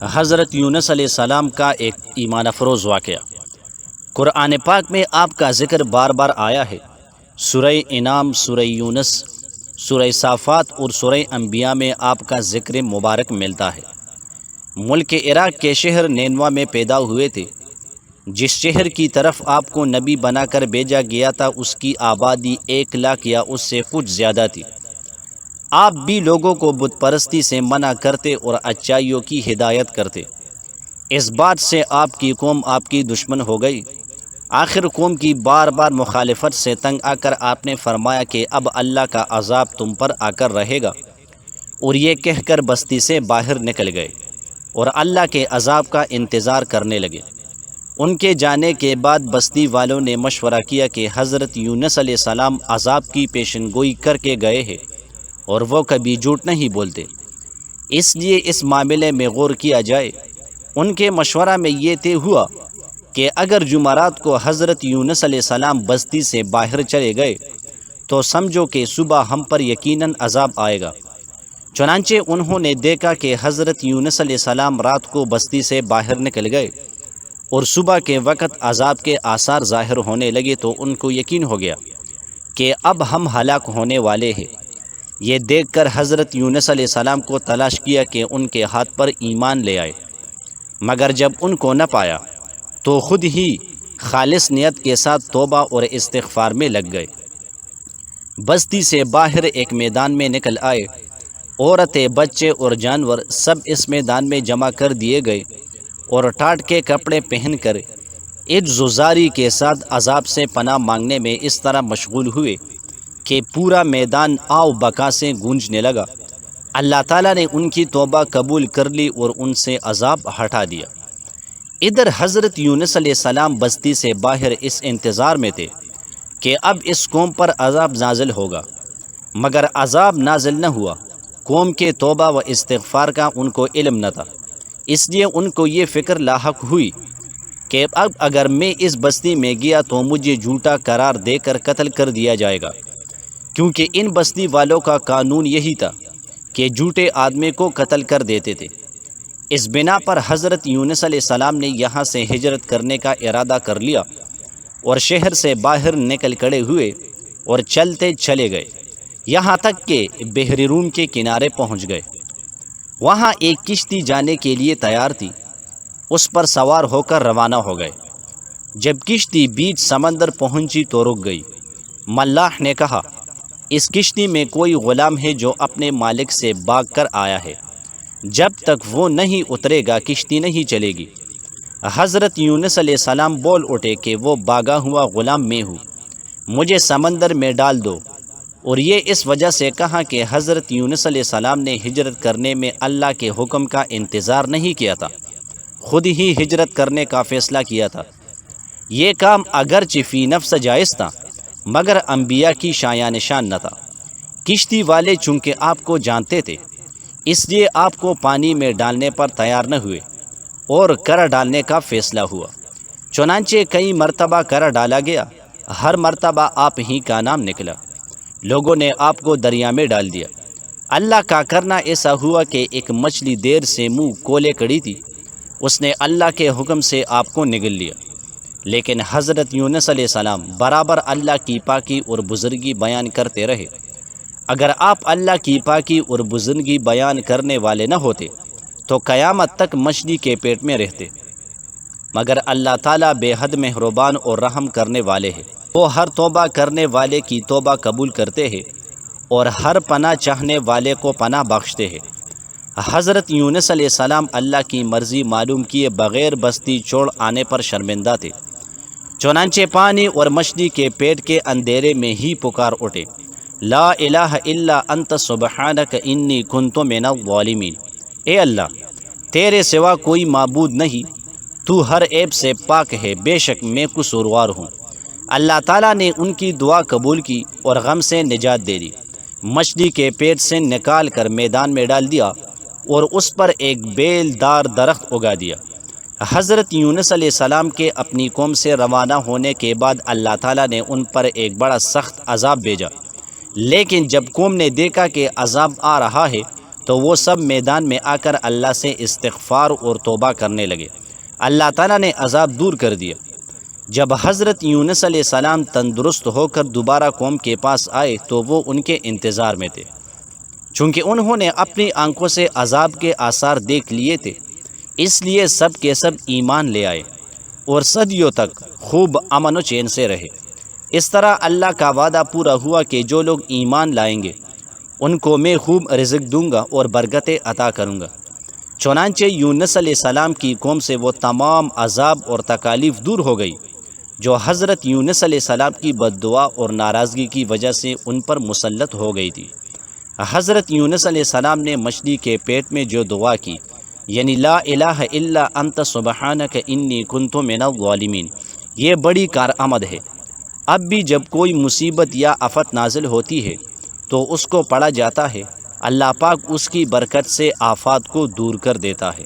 حضرت یونس علیہ السلام کا ایک ایمان افروز واقعہ قرآن پاک میں آپ کا ذکر بار بار آیا ہے۔ سورہ انعام، سورہ یونس، سورہ صافات اور سورہ انبیاء میں آپ کا ذکر مبارک ملتا ہے۔ ملک عراق کے شہر نینوا میں پیدا ہوئے تھے۔ جس شہر کی طرف آپ کو نبی بنا کر بھیجا گیا تھا اس کی آبادی 1 لاکھ یا اس سے کچھ زیادہ تھی۔ آپ بھی لوگوں کو بت پرستی سے منع کرتے اور اچائیوں کی ہدایت کرتے۔ اس بات سے آپ کی قوم آپ کی دشمن ہو گئی۔ آخر قوم کی بار بار مخالفت سے تنگ آ کر آپ نے فرمایا کہ اب اللہ کا عذاب تم پر آ کر رہے گا، اور یہ کہہ کر بستی سے باہر نکل گئے اور اللہ کے عذاب کا انتظار کرنے لگے۔ ان کے جانے کے بعد بستی والوں نے مشورہ کیا کہ حضرت یونس علیہ السلام عذاب کی پیشن گوئی کر کے گئے ہیں اور وہ کبھی جھوٹ نہیں بولتے، اس لیے اس معاملے میں غور کیا جائے۔ ان کے مشورہ میں یہ طے ہوا کہ اگر جمعرات کو حضرت یونس علیہ السلام بستی سے باہر چلے گئے تو سمجھو کہ صبح ہم پر یقیناً عذاب آئے گا۔ چنانچہ انہوں نے دیکھا کہ حضرت یونس علیہ السلام رات کو بستی سے باہر نکل گئے اور صبح کے وقت عذاب کے آثار ظاہر ہونے لگے تو ان کو یقین ہو گیا کہ اب ہم ہلاک ہونے والے ہیں۔ یہ دیکھ کر حضرت یونس علیہ السلام کو تلاش کیا کہ ان کے ہاتھ پر ایمان لے آئے، مگر جب ان کو نہ پایا تو خود ہی خالص نیت کے ساتھ توبہ اور استغفار میں لگ گئے۔ بستی سے باہر ایک میدان میں نکل آئے۔ عورتیں، بچے اور جانور سب اس میدان میں جمع کر دیے گئے اور ٹاٹ کے کپڑے پہن کر عجز و زاری کے ساتھ عذاب سے پناہ مانگنے میں اس طرح مشغول ہوئے کہ پورا میدان آو بکا سے گونجنے لگا۔ اللہ تعالیٰ نے ان کی توبہ قبول کر لی اور ان سے عذاب ہٹا دیا۔ ادھر حضرت یونس علیہ السلام بستی سے باہر اس انتظار میں تھے کہ اب اس قوم پر عذاب نازل ہوگا، مگر عذاب نازل نہ ہوا۔ قوم کے توبہ و استغفار کا ان کو علم نہ تھا، اس لیے ان کو یہ فکر لاحق ہوئی کہ اب اگر میں اس بستی میں گیا تو مجھے جھوٹا قرار دے کر قتل کر دیا جائے گا، کیونکہ ان بستی والوں کا قانون یہی تھا کہ جھوٹے آدمی کو قتل کر دیتے تھے۔ اس بنا پر حضرت یونس علیہ السلام نے یہاں سے ہجرت کرنے کا ارادہ کر لیا اور شہر سے باہر نکل کھڑے ہوئے اور چلتے چلے گئے، یہاں تک کہ بحر روم کے کنارے پہنچ گئے۔ وہاں ایک کشتی جانے کے لیے تیار تھی، اس پر سوار ہو کر روانہ ہو گئے۔ جب کشتی بیچ سمندر پہنچی تو رک گئی۔ ملاح نے کہا، اس کشتی میں کوئی غلام ہے جو اپنے مالک سے بھاگ کر آیا ہے، جب تک وہ نہیں اترے گا کشتی نہیں چلے گی۔ حضرت یونس علیہ السلام بول اٹھے کہ وہ بھاگا ہوا غلام میں ہوں، مجھے سمندر میں ڈال دو۔ اور یہ اس وجہ سے کہا کہ حضرت یونس علیہ السلام نے ہجرت کرنے میں اللہ کے حکم کا انتظار نہیں کیا تھا، خود ہی ہجرت کرنے کا فیصلہ کیا تھا۔ یہ کام اگرچہ فی نفس جائز تھا، مگر انبیاء کی شایان شان نہ تھا۔ کشتی والے چونکہ آپ کو جانتے تھے، اس لیے آپ کو پانی میں ڈالنے پر تیار نہ ہوئے اور کرا ڈالنے کا فیصلہ ہوا۔ چنانچہ کئی مرتبہ کرا ڈالا گیا، ہر مرتبہ آپ ہی کا نام نکلا۔ لوگوں نے آپ کو دریا میں ڈال دیا۔ اللہ کا کرنا ایسا ہوا کہ ایک مچھلی دیر سے منہ کھولے کڑی تھی، اس نے اللہ کے حکم سے آپ کو نگل لیا۔ لیکن حضرت یونس علیہ السلام برابر اللہ کی پاکی اور بزرگی بیان کرتے رہے۔ اگر آپ اللہ کی پاکی اور بزرگی بیان کرنے والے نہ ہوتے تو قیامت تک مچھلی کے پیٹ میں رہتے، مگر اللہ تعالیٰ بے حد مہربان اور رحم کرنے والے ہیں۔ وہ ہر توبہ کرنے والے کی توبہ قبول کرتے ہیں اور ہر پناہ چاہنے والے کو پناہ بخشتے ہیں۔ حضرت یونس علیہ السلام اللہ کی مرضی معلوم کیے بغیر بستی چھوڑ آنے پر شرمندہ تھے، چنانچہ پانی اور مچھلی کے پیٹ کے اندھیرے میں ہی پکار اٹھے، لا الہ الا انت سبحانک انی کنت من الظالمین۔ اے اللہ، تیرے سوا کوئی معبود نہیں، تو ہر عیب سے پاک ہے، بے شک میں قصوروار ہوں۔ اللہ تعالیٰ نے ان کی دعا قبول کی اور غم سے نجات دے دی، مچھلی کے پیٹ سے نکال کر میدان میں ڈال دیا اور اس پر ایک بیل دار درخت اگا دیا۔ حضرت یونس علیہ السلام کے اپنی قوم سے روانہ ہونے کے بعد اللہ تعالیٰ نے ان پر ایک بڑا سخت عذاب بھیجا، لیکن جب قوم نے دیکھا کہ عذاب آ رہا ہے تو وہ سب میدان میں آ کر اللہ سے استغفار اور توبہ کرنے لگے۔ اللہ تعالیٰ نے عذاب دور کر دیا۔ جب حضرت یونس علیہ السلام تندرست ہو کر دوبارہ قوم کے پاس آئے تو وہ ان کے انتظار میں تھے، چونکہ انہوں نے اپنی آنکھوں سے عذاب کے آثار دیکھ لیے تھے، اس لیے سب کے سب ایمان لے آئے اور صدیوں تک خوب امن و چین سے رہے۔ اس طرح اللہ کا وعدہ پورا ہوا کہ جو لوگ ایمان لائیں گے ان کو میں خوب رزق دوں گا اور برکتیں عطا کروں گا۔ چنانچہ یونس علیہ السلام کی قوم سے وہ تمام عذاب اور تکالیف دور ہو گئی جو حضرت یونس علیہ السلام کی بد دعا اور ناراضگی کی وجہ سے ان پر مسلط ہو گئی تھی۔ حضرت یونس علیہ السلام نے مچھلی کے پیٹ میں جو دعا کی، یعنی لا الہ الا انت سبحانک انی کنت من الظالمین، یہ بڑی کارآمد ہے۔ اب بھی جب کوئی مصیبت یا آفت نازل ہوتی ہے تو اس کو پڑھا جاتا ہے، اللہ پاک اس کی برکت سے آفات کو دور کر دیتا ہے۔